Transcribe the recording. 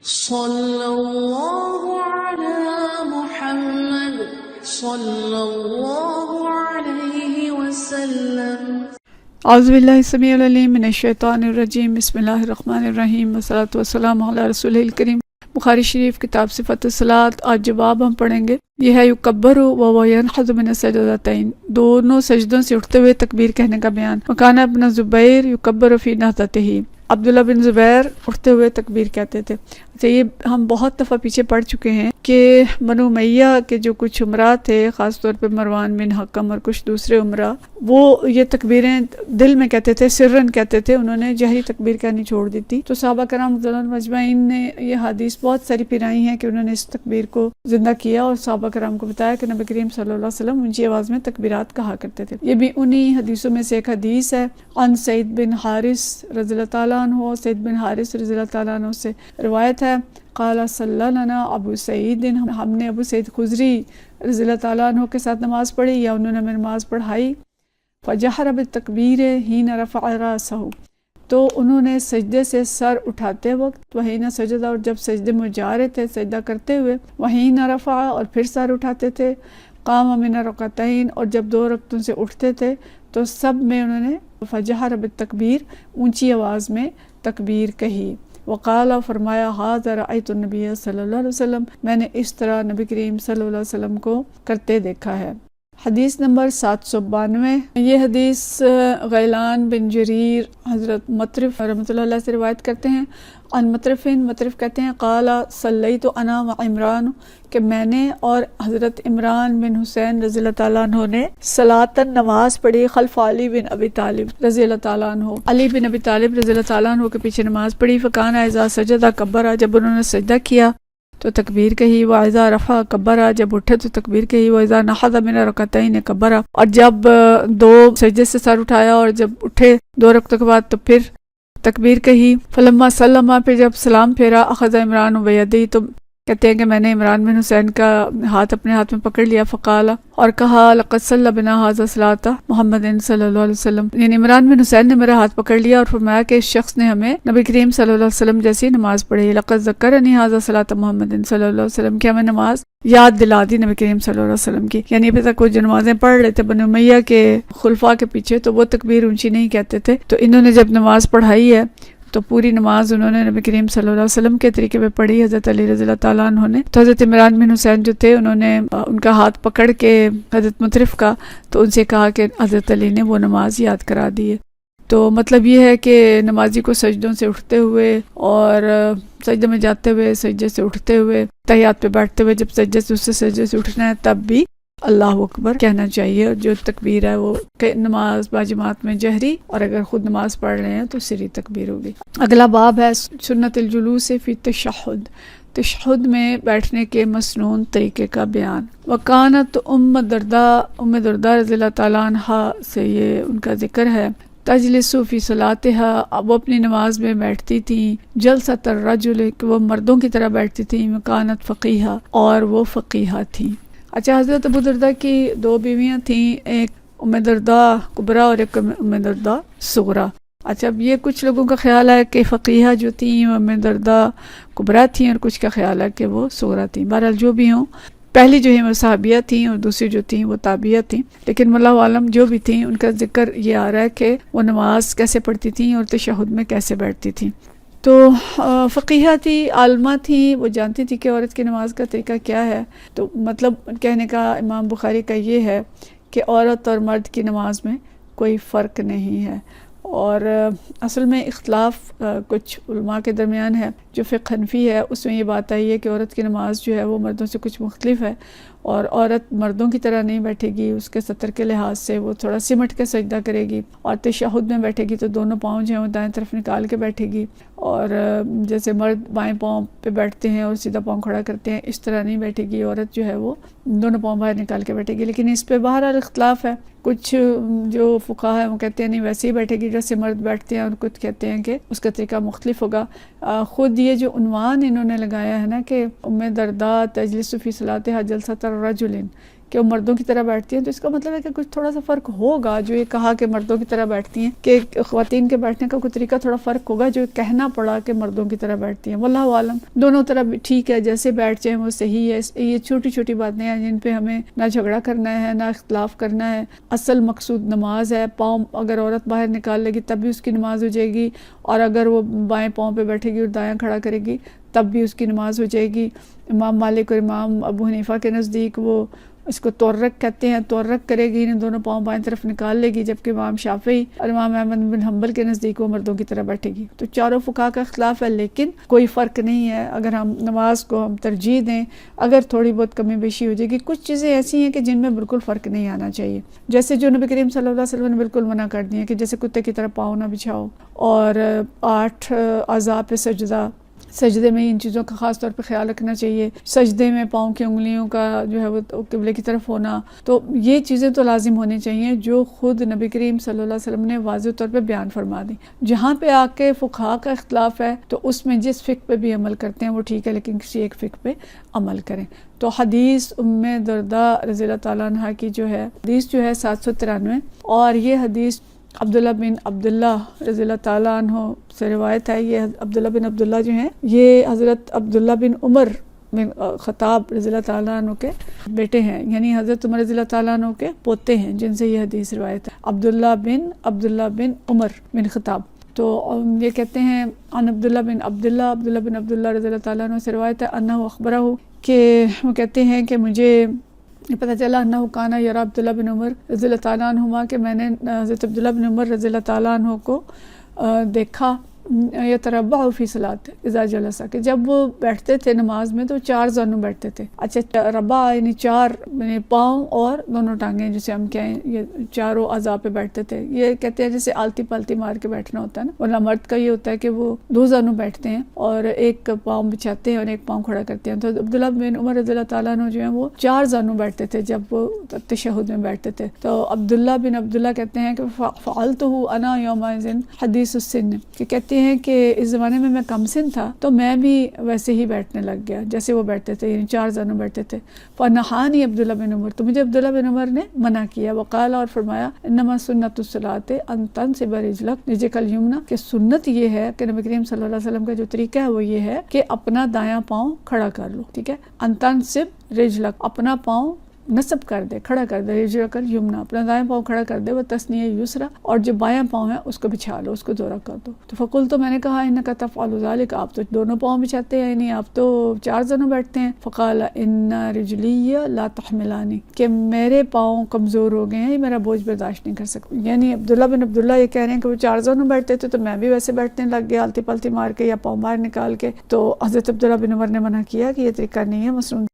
صلی اللہ علی محمد صلی اللہ علیہ وسلم۔ اعوذ باللہ السمیع العلیم من الشیطان الرجیم، بسم اللہ الرحمن الرحیم، والصلاۃ والسلام علی رسول الکریم۔ بخاری شریف کتاب صفت الصلاۃ، آج جواب ہم پڑھیں گے۔ یہ ہے یکبر و ینحض من السجدتین، دونوں سجدوں سے اٹھتے ہوئے تکبیر کہنے کا بیان۔ وکان ابن زبیر یکبر فی نہضتہ، عبداللہ بن زبیر اٹھتے ہوئے تکبیر کہتے تھے۔ اچھا، یہ ہم بہت دفعہ پیچھے پڑھ چکے ہیں کہ بنو امیہ کے جو کچھ عمرا تھے، خاص طور پہ مروان بن حکم اور کچھ دوسرے عمرا، وہ یہ تکبیریں دل میں کہتے تھے، سرن کہتے تھے، انہوں نے جہری تکبیر کہنی چھوڑ دی تھی۔ تو صحابہ کرام رضی اللہ عنہم اجمعین نے یہ حدیث بہت ساری پھرائی ہیں کہ انہوں نے اس تکبیر کو زندہ کیا اور صحابہ کرام کو بتایا کہ نبی کریم صلی اللہ علیہ وسلم اونچی آواز میں تکبیرات کہا کرتے تھے۔ یہ بھی انہی حدیثوں میں سے ایک حدیث ہے۔ عن سعید بن حارث رضی اللہ تعالیٰ عنہ، سعید بن حارث رضی اللہ تعالیٰ عنہ سے روایت ہے، قال صلی لنا ابو سعید، ہم نے ابو سعید خدری رضی اللہ تعالیٰ عنہ کے ساتھ نماز پڑھی یا انہوں نے ہمیں نماز پڑھائی۔ فجہر بالتکبیر حین رفع راسہ، تو انہوں نے سجدے سے سر اٹھاتے وقت، وحین سجدہ، اور جب سجدے میں جا رہے تھے سجدہ کرتے ہوئے، وحین رفع، اور پھر سر اٹھاتے تھے، قام من رکعتین، اور جب 2 رکعتوں سے اٹھتے تھے تو سب میں انہوں نے فجہر بالتکبیر، اونچی آواز میں تکبیر کہی۔ وقال، فرمایا، ھذا رأیت النبی صلی اللہ علیہ وسلم، میں نے اس طرح نبی کریم صلی اللہ علیہ وسلم کو کرتے دیکھا ہے۔ حدیث نمبر 792، یہ حدیث غیلان بن جریر حضرت مطرف رحمۃ اللہ علیہ سے روایت کرتے ہیں۔ ان مطرف کہتے ہیں، قال صلیت انا و عمران، کہ میں نے اور حضرت عمران بن حسین رضی اللہ تعالیٰ عنہ نے صلاۃً نماز پڑھی، خلف علی بن ابی طالب رضی اللہ تعالیٰ عنہ، علی بن ابی طالب رضی اللہ تعالیٰ عنہ کے پیچھے نماز پڑھی۔ فکان اذا سجد کبر، جب انہوں نے سجدہ کیا تو تکبیر کہی۔ وَإِذَا رَفَعَ كَبَّرَ، جب اٹھے تو تکبیر کہی۔ وَإِذَا نَحَضَ مِنَ رَكَعَتَيْنِ كَبَّرَ، اور جب 2 سجدے سے سر اٹھایا اور جب اٹھے 2 رکعتوں کے بعد تو پھر تکبیر کہی۔ فَلَمَّا سَلَّمَ، پھر جب سلام پھیرا، أَخَذَ عِمْرَانُ بِيَدِهِ، تو کہتے ہیں کہ میں نے عمران بن حسین کا ہاتھ اپنے ہاتھ میں پکڑ لیا۔ فقال، اور کہا، لقد صلی بنا ھذا صلاۃ محمد صلی اللہ علیہ وسلم، یعنی عمران بن حسین نے میرا ہاتھ پکڑ لیا اور فرمایا کہ اس شخص نے ہمیں نبی کریم صلی اللہ علیہ وسلم جیسی نماز پڑھی۔ لقد ذکرنی ھذا صلاۃ محمد صلی اللہ علیہ وسلم، کہ ہمیں نماز یاد دلا دی نبی کریم صلی اللہ علیہ وسلم کی۔ یعنی ابھی تک وہ جو نمازیں پڑھ رہے تھے بنو امیہ کے خلفاء کے پیچھے، تو وہ تکبیر اونچی نہیں کہتے تھے، تو انہوں نے جب نماز پڑھائی ہے تو پوری نماز انہوں نے نبی کریم صلی اللہ علیہ وسلم کے طریقے پہ پڑھی، حضرت علی رضی اللہ تعالیٰ عنہ نے۔ تو حضرت عمران بن حسین جو تھے، انہوں نے ان کا ہاتھ پکڑ کے حضرت مطرف کا، تو ان سے کہا کہ حضرت علی نے وہ نماز یاد کرا دی ہے۔ تو مطلب یہ ہے کہ نمازی کو سجدوں سے اٹھتے ہوئے اور سجدے میں جاتے ہوئے، سجدے سے اٹھتے ہوئے، تحیات پہ بیٹھتے ہوئے، جب سجدے سے دوسرے سجدے سے اٹھنا ہے تب بھی اللہ اکبر کہنا چاہیے، اور جو تکبیر ہے وہ نماز باجماعت میں جہری، اور اگر خود نماز پڑھ رہے ہیں تو سری تکبیر ہوگی۔ اگلا باب ہے سنت الجلوس فی التشہد، تشہد میں بیٹھنے کے مسنون طریقے کا بیان۔ وکانت ام درداء رضی اللہ تعالیٰ عنہ سے یہ ان کا ذکر ہے، تجلس فی صلاتہا، وہ اپنی نماز میں بیٹھتی تھیں، جلسۃ الرجل، کہ وہ مردوں کی طرح بیٹھتی تھیں، وکانت فقیہہ، اور وہ فقیہہ تھیں۔ اچھا، حضرت ابو درداء کی 2 بیویاں تھیں، ایک ام درداء کبریٰ اور ایک ام درداء صغریٰ۔ اچھا، اب یہ کچھ لوگوں کا خیال ہے کہ فقیہہ جو تھیں وہ ام درداء کبریٰ تھیں، اور کچھ کا خیال ہے کہ وہ صغریٰ تھیں۔ بہرحال جو بھی ہوں، پہلی جو ہیں وہ صحابیہ تھیں اور دوسری جو تھیں وہ تابعیہ تھیں، لیکن واللہ عالم جو بھی تھیں ان کا ذکر یہ آ رہا ہے کہ وہ نماز کیسے پڑھتی تھیں اور تشہد میں کیسے بیٹھتی تھیں۔ تو فقیہہ تھی، عالمہ تھی، وہ جانتی تھی کہ عورت کی نماز کا طریقہ کیا ہے۔ تو مطلب کہنے کا امام بخاری کا یہ ہے کہ عورت اور مرد کی نماز میں کوئی فرق نہیں ہے، اور اصل میں اختلاف کچھ علماء کے درمیان ہے۔ جو فقہ حنفی ہے اس میں یہ بات آئی ہے کہ عورت کی نماز جو ہے وہ مردوں سے کچھ مختلف ہے، اور عورت مردوں کی طرح نہیں بیٹھے گی، اس کے سطر کے لحاظ سے وہ تھوڑا سمٹ کے سجدہ کرے گی، اور تشہد میں بیٹھے گی تو دونوں پاؤں جو ہیں وہ دائیں طرف نکال کے بیٹھے گی، اور جیسے مرد بائیں پاؤں پہ بیٹھتے ہیں اور سیدھا پاؤں کھڑا کرتے ہیں اس طرح نہیں بیٹھے گی، عورت جو ہے وہ دونوں پاؤں باہر نکال کے بیٹھے گی۔ لیکن اس پہ بہرحال اختلاف ہے، کچھ جو فقہا ہیں وہ کہتے ہیں نہیں ویسے ہی بیٹھے گی جیسے مرد بیٹھتے ہیں، اور کچھ کہتے ہیں کہ اس کا طریقہ مختلف ہوگا۔ خود یہ جو عنوان انہوں نے لگایا ہے نا کہ ام درداء تجلس فی صلاتہا جلسۃ الرجل، کہ وہ مردوں کی طرح بیٹھتی ہیں، تو اس کا مطلب ہے کہ کچھ تھوڑا سا فرق ہوگا جو یہ کہا کہ مردوں کی طرح بیٹھتی ہیں، کہ خواتین کے بیٹھنے کا کوئی طریقہ تھوڑا فرق ہوگا جو کہنا پڑا کہ مردوں کی طرح بیٹھتی ہیں۔ واللہ عالم، دونوں طرح ٹھیک ہے، جیسے بیٹھ جائیں وہ صحیح ہے۔ یہ چھوٹی چھوٹی باتیں ہیں جن پہ ہمیں نہ جھگڑا کرنا ہے نہ اختلاف کرنا ہے۔ اصل مقصود نماز ہے۔ پاؤں اگر عورت باہر نکال لے گی تب بھی اس کی نماز ہو جائے گی، اور اگر وہ بائیں پاؤں پہ بیٹھے گی اور دایاں کھڑا کرے گی تب بھی اس کی نماز ہو جائے گی۔ امام مالک اور امام ابو حنیفہ کے نزدیک وہ اس کو تورک کہتے ہیں، تورک کرے گی، انہیں دونوں پاؤں بائیں طرف نکال لے گی، جبکہ امام شافعی اور امام احمد بن حنبل کے نزدیک وہ مردوں کی طرح بیٹھے گی۔ تو چاروں فقہا کا اختلاف ہے، لیکن کوئی فرق نہیں ہے اگر ہم نماز کو ہم ترجیح دیں۔ اگر تھوڑی بہت کمی بیشی ہو جائے گی، کچھ چیزیں ایسی ہیں کہ جن میں بالکل فرق نہیں آنا چاہیے، جیسے جو نبی کریم صلی اللہ علیہ وسلم نے بالکل منع کر دی ہے کہ جیسے کتے کی طرح پاؤں نہ بچھاؤ، اور 8 اعضاء پہ سجدے میں ان چیزوں کا خاص طور پہ خیال رکھنا چاہیے۔ سجدے میں پاؤں کی انگلیوں کا جو ہے وہ قبلے کی طرف ہونا، تو یہ چیزیں تو لازم ہونی چاہیے جو خود نبی کریم صلی اللہ علیہ وسلم نے واضح طور پہ بیان فرما دی۔ جہاں پہ آ کے فقہا کا اختلاف ہے تو اس میں جس فقہ پہ بھی عمل کرتے ہیں وہ ٹھیک ہے، لیکن کسی ایک فقہ پہ عمل کریں۔ تو حدیث ام درداء رضی اللہ تعالیٰ عنہ کی جو ہے حدیث جو ہے 793، اور یہ حدیث عبداللہ بن عبداللہ رضی اللہ تعالیٰ عنہ سے روایت ہے۔ یہ عبداللہ بن عبداللہ جو ہیں یہ حضرت عبداللہ بن عمر بن خطاب رضی اللہ تعالیٰ عنہ کے بیٹے ہیں، یعنی حضرت عمر رضی اللہ تعالیٰ عنہ کے پوتے ہیں جن سے یہ حدیث روایت ہے، عبداللہ بن عمر بن خطاب۔ تو یہ کہتے ہیں عن عبداللہ بن عبداللہ رضی اللہ تعالیٰ عنہ سے روایت ہے انہ اخبرہ، کہ وہ کہتے ہیں کہ مجھے یہ پتہ چلا انہ کانا یرا عبداللہ بن عمر رضی اللہ تعالیٰ عنہما، کہ میں نے حضرت عبداللہ بن عمر رضی اللہ تعالیٰ عنہ کو دیکھا یتربع فی صلاۃ اذا جلس، کہ جب وہ بیٹھتے تھے نماز میں تو 4 زانوں بیٹھتے تھے۔ اچھا، ربع یعنی 4، یعنی پاؤں اور دونوں ٹانگیں جسے ہم کہیں، یہ چاروں اعضاء پہ بیٹھتے تھے۔ یہ کہتے ہیں جیسے آلتی پالتی مار کے بیٹھنا ہوتا ہے نا، ورنہ مرد کا یہ ہوتا ہے کہ وہ 2 زانوں بیٹھتے ہیں اور ایک پاؤں بچھاتے ہیں اور ایک پاؤں کھڑا کرتے ہیں۔ تو عبداللہ بن عمر رضی اللہ تعالیٰ عنہ جو ہیں وہ 4 زانوں بیٹھتے تھے جب وہ تشہد میں بیٹھتے تھے۔ تو عبداللہ بن عبداللہ کہتے ہیں کہ فعلتہ انا یومئذ حدیث السن، کہ کہتے ہیں کہ اس زمانے میں میں کم سن تھا تو میں بھی ویسے ہی بیٹھنے لگ گیا جیسے وہ بیٹھتے تھے، یعنی 4 زانوں بیٹھتے تھے۔ فنہانی عبداللہ بن عمر، تو مجھے عبداللہ بن عمر نے منع کیا، وقال، اور فرمایا انما سنت الصلاۃ ان تنصب رجلک رجلک الیمنی، کہ سنت یہ ہے کہ نبی کریم صلی اللہ علیہ وسلم کا جو طریقہ ہے وہ یہ ہے کہ اپنا دایاں پاؤں کھڑا کر لو، ٹھیک ہے، ان تنصب رجلک، اپنا پاؤں نصب کر دے، کھڑا کر دے، رجلک الیمنی، اپنا دایاں پاؤں کھڑا کر دے، وہ تثنیہ یسرا، اور جو بایاں پاؤں ہے اس کو بچھا لو، اس کو دورہ کر دو۔ تو فقلت، تو میں نے کہا انک تفعل ذلک، آپ تو دونوں پاؤں بچھاتے ہیں، یعنی آپ تو 4 زانوں بیٹھتے ہیں۔ فقال ان رجلی لا تحملانی، کہ میرے پاؤں کمزور ہو گئے ہیں، یہ میرا بوجھ برداشت نہیں کر سکتے۔ یعنی عبداللہ بن عبداللہ یہ کہہ رہے ہیں کہ وہ 4 زانوں بیٹھتے تھے تو میں بھی ویسے بیٹھنے لگ گیا، آلتی پلتی مار کے یا پاؤں باہر نکال کے۔ تو حضرت عبداللہ بن عمر نے منع کیا کہ یہ طریقہ نہیں ہے، مسنون